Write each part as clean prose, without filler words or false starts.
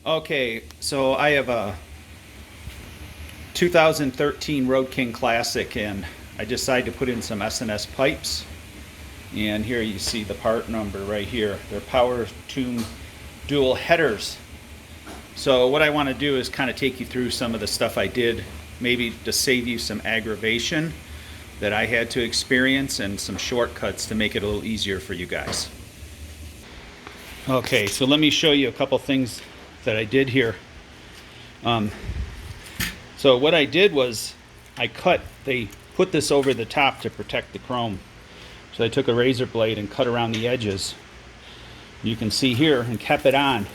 Okay, so I have a 2013 Road King Classic, and I decided to put in some S&S pipes. And here you see the part number right here. They're Power Tune Dual headers. So what I want to do is kind of take you through some of the stuff I did, maybe to save you some aggravation that I had to experience and some shortcuts to make it a little easier for you guys. Okay, so let me show you a couple things that I did here. So what I did was they put this over the top to protect the chrome. So I took a razor blade and cut around the edges. You can see here, and kept it on.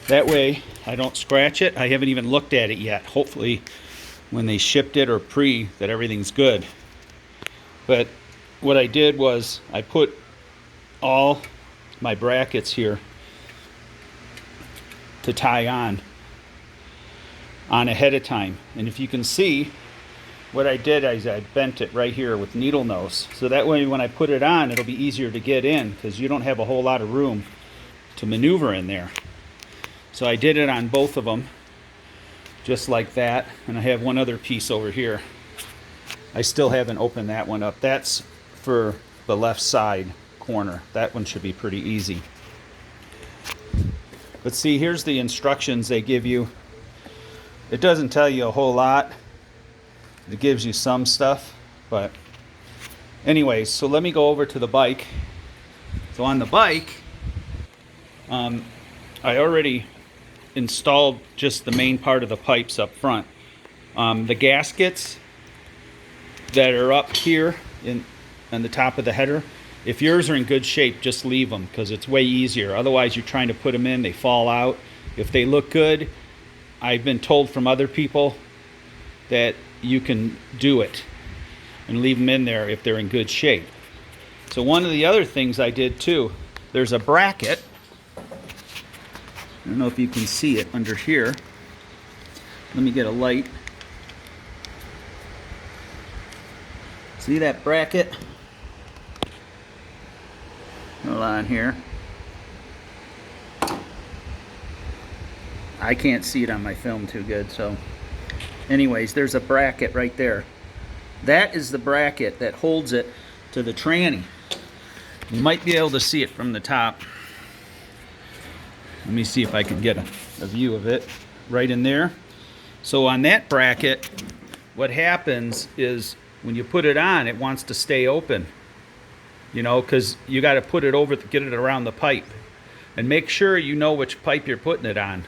That way I don't scratch it. I haven't even looked at it yet. Hopefully when they shipped it or that everything's good. But what I did was I put all my brackets here to tie on ahead of time. And if you can see, what I did is I bent it right here with needle nose. So that way when I put it on, it'll be easier to get in because you don't have a whole lot of room to maneuver in there. So I did it on both of them, just like that. And I have one other piece over here. I still haven't opened that one up. That's for the left side corner. That one should be pretty easy. But see, here's the instructions they give you. It doesn't tell you a whole lot. It gives you some stuff, but anyways, so let me go over to the bike. So on the bike, I already installed just the main part of the pipes up front. The gaskets that are up here on the top of the header, if yours are in good shape, just leave them because it's way easier. Otherwise, you're trying to put them in, they fall out. If they look good, I've been told from other people that you can do it and leave them in there if they're in good shape. So one of the other things I did too, there's a bracket. I don't know if you can see it under here. Let me get a light. See that bracket? Hold on here. I can't see it on my film too good, so anyways, there's a bracket right there. That is the bracket that holds it to the tranny. You might be able to see it from the top. Let me see if I can get a view of it right in there. So on that bracket, what happens is when you put it on, it wants to stay open. You know, because you got to put it over, get it around the pipe. And make sure you know which pipe you're putting it on.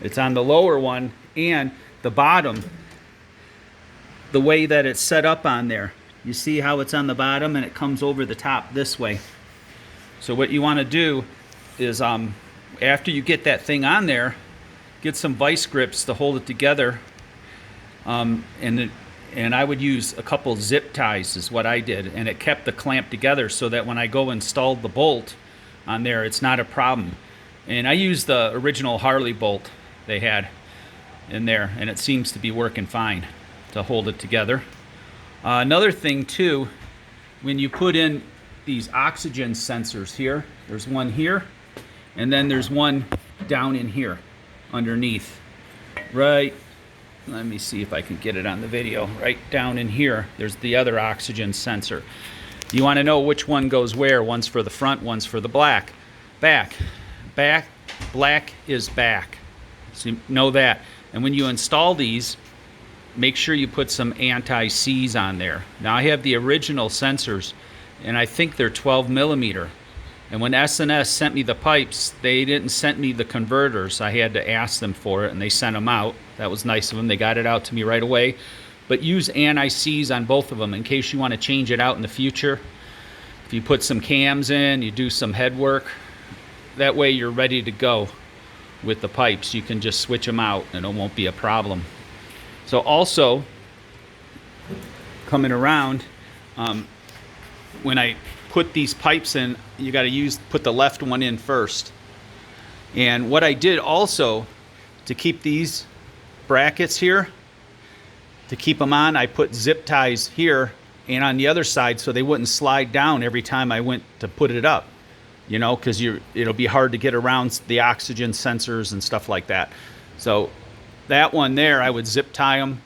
It's on the lower one and the bottom, the way that it's set up on there. You see how it's on the bottom and it comes over the top this way. So what you want to do is after you get that thing on there, get some vice grips to hold it together. And I would use a couple zip ties is what I did, and it kept the clamp together so that when I go install the bolt on there, it's not a problem. And I used the original Harley bolt they had in there, and it seems to be working fine to hold it together. Another thing too, when you put in these oxygen sensors here, there's one here, and then there's one down in here underneath, right? Let me see if I can get it on the video. Right down in here, there's the other oxygen sensor. You want to know which one goes where. One's for the front, one's for the back. Black is back. So you know that. And when you install these, make sure you put some anti-seize on there. Now I have the original sensors, and I think they're 12 millimeter. And when S&S sent me the pipes, they didn't send me the converters. I had to ask them for it, and they sent them out. That was nice of them. They got it out to me right away. But use anti-seize on both of them in case you want to change it out in the future. If you put some cams in, you do some head work, that way you're ready to go with the pipes. You can just switch them out, and it won't be a problem. So also, coming around, when I put these pipes in, you got to put the left one in first. And what I did also to keep these brackets here, to keep them on, I put zip ties here and on the other side so they wouldn't slide down every time I went to put it up. you know, because it'll be hard to get around the oxygen sensors and stuff like that. So that one there, I would zip tie them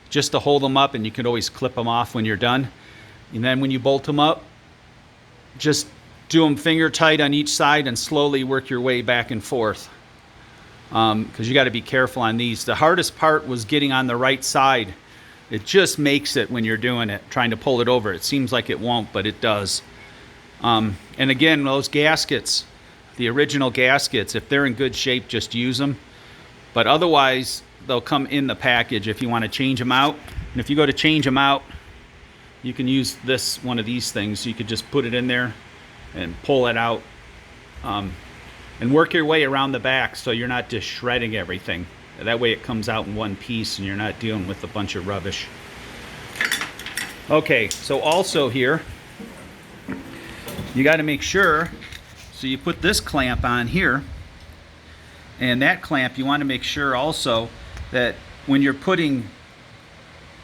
just to hold them up, and you can always clip them off when you're done. And then when you bolt them up, just do them finger tight on each side and slowly work your way back and forth, because you got to be careful on these. The hardest part was getting on the right side. It just makes it when you're doing it, trying to pull it over. It seems like it won't, but it does. And again, those gaskets, the original gaskets, if they're in good shape, just use them. But otherwise, they'll come in the package if you want to change them out. And if you go to change them out, you can use one of these things. You could just put it in there and pull it out, and work your way around the back so you're not just shredding everything. That way it comes out in one piece and you're not dealing with a bunch of rubbish. Okay, so also here, you got to make sure, so you put this clamp on here, and that clamp, you want to make sure also that when you're putting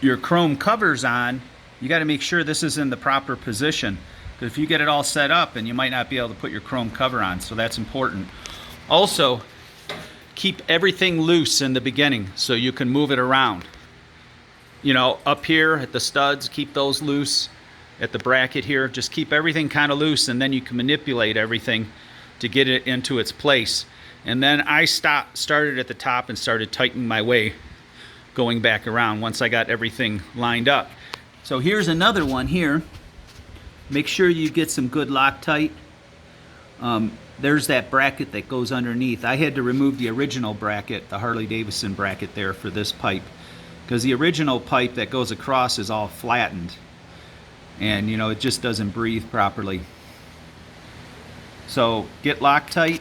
your chrome covers on, you got to make sure this is in the proper position. Because if you get it all set up, and you might not be able to put your chrome cover on, so that's important. Also, keep everything loose in the beginning so you can move it around. You know, up here at the studs, keep those loose. At the bracket here, just keep everything kind of loose, and then you can manipulate everything to get it into its place. And then I started at the top and started tightening my way going back around once I got everything lined up. So here's another one here. Make sure you get some good Loctite. There's that bracket that goes underneath. I had to remove the original bracket, the Harley-Davidson bracket there for this pipe, because the original pipe that goes across is all flattened, and you know, it just doesn't breathe properly. So get Loctite,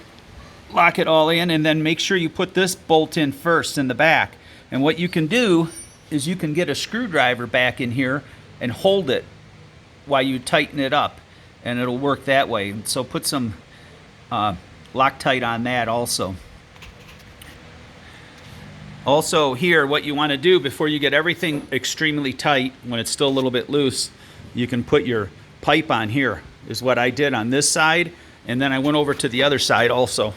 lock it all in, and then make sure you put this bolt in first in the back. And what you can do is you can get a screwdriver back in here and hold it while you tighten it up, and it'll work that way. So put some Loctite on that also. Also here, what you want to do before you get everything extremely tight, when it's still a little bit loose, you can put your pipe on here, is what I did on this side, and then I went over to the other side also.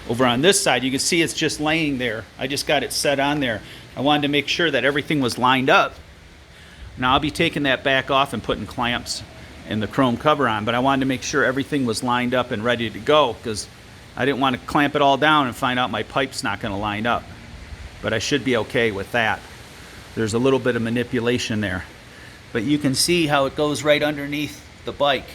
Over on this side, you can see it's just laying there. I just got it set on there. I wanted to make sure that everything was lined up. Now I'll be taking that back off and putting clamps and the chrome cover on, but I wanted to make sure everything was lined up and ready to go, because I didn't want to clamp it all down and find out my pipe's not going to line up. But I should be okay with that. There's a little bit of manipulation there. But you can see how it goes right underneath the bike.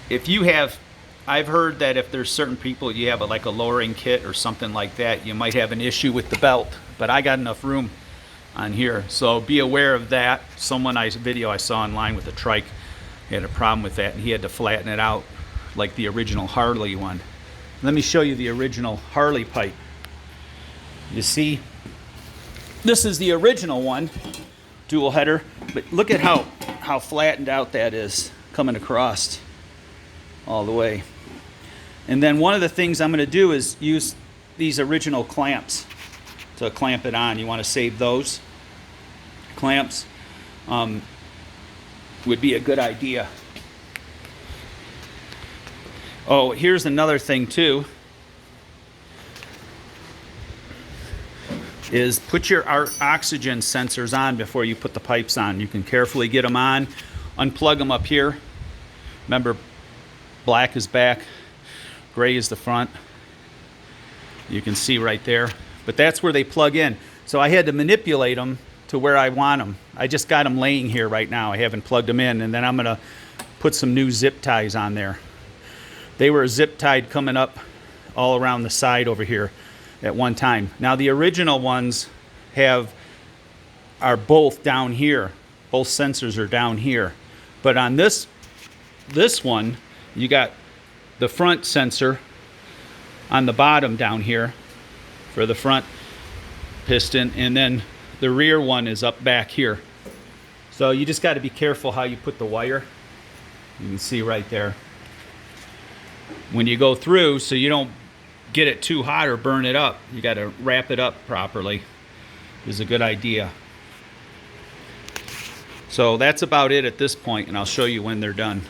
If you have, I've heard that if there's certain people, you have like a lowering kit or something like that, you might have an issue with the belt. But I got enough room on here, so be aware of that. Video I saw online with a trike had a problem with that, and he had to flatten it out like the original Harley one. Let me show you the original Harley pipe. You see, this is the original one, dual header, but look at how flattened out that is coming across all the way. And then one of the things I'm going to do is use these original clamps to clamp it on. You want to save those clamps. Would be a good idea. Oh, here's another thing too, is put your oxygen sensors on before you put the pipes on. You can carefully get them on, unplug them up here. Remember, black is back, gray is the front. You can see right there, but that's where they plug in. So I had to manipulate them to where I want them. I just got them laying here right now. I haven't plugged them in, and then I'm gonna put some new zip ties on there. They were zip tied coming up all around the side over here at one time. Now the original ones are both down here. Both sensors are down here. But on this one, you got the front sensor on the bottom down here for the front piston, and then the rear one is up back here. So you just got to be careful how you put the wire. You can see right there. When you go through, so you don't get it too hot or burn it up, you got to wrap it up properly. Is a good idea. So that's about it at this point, and I'll show you when they're done.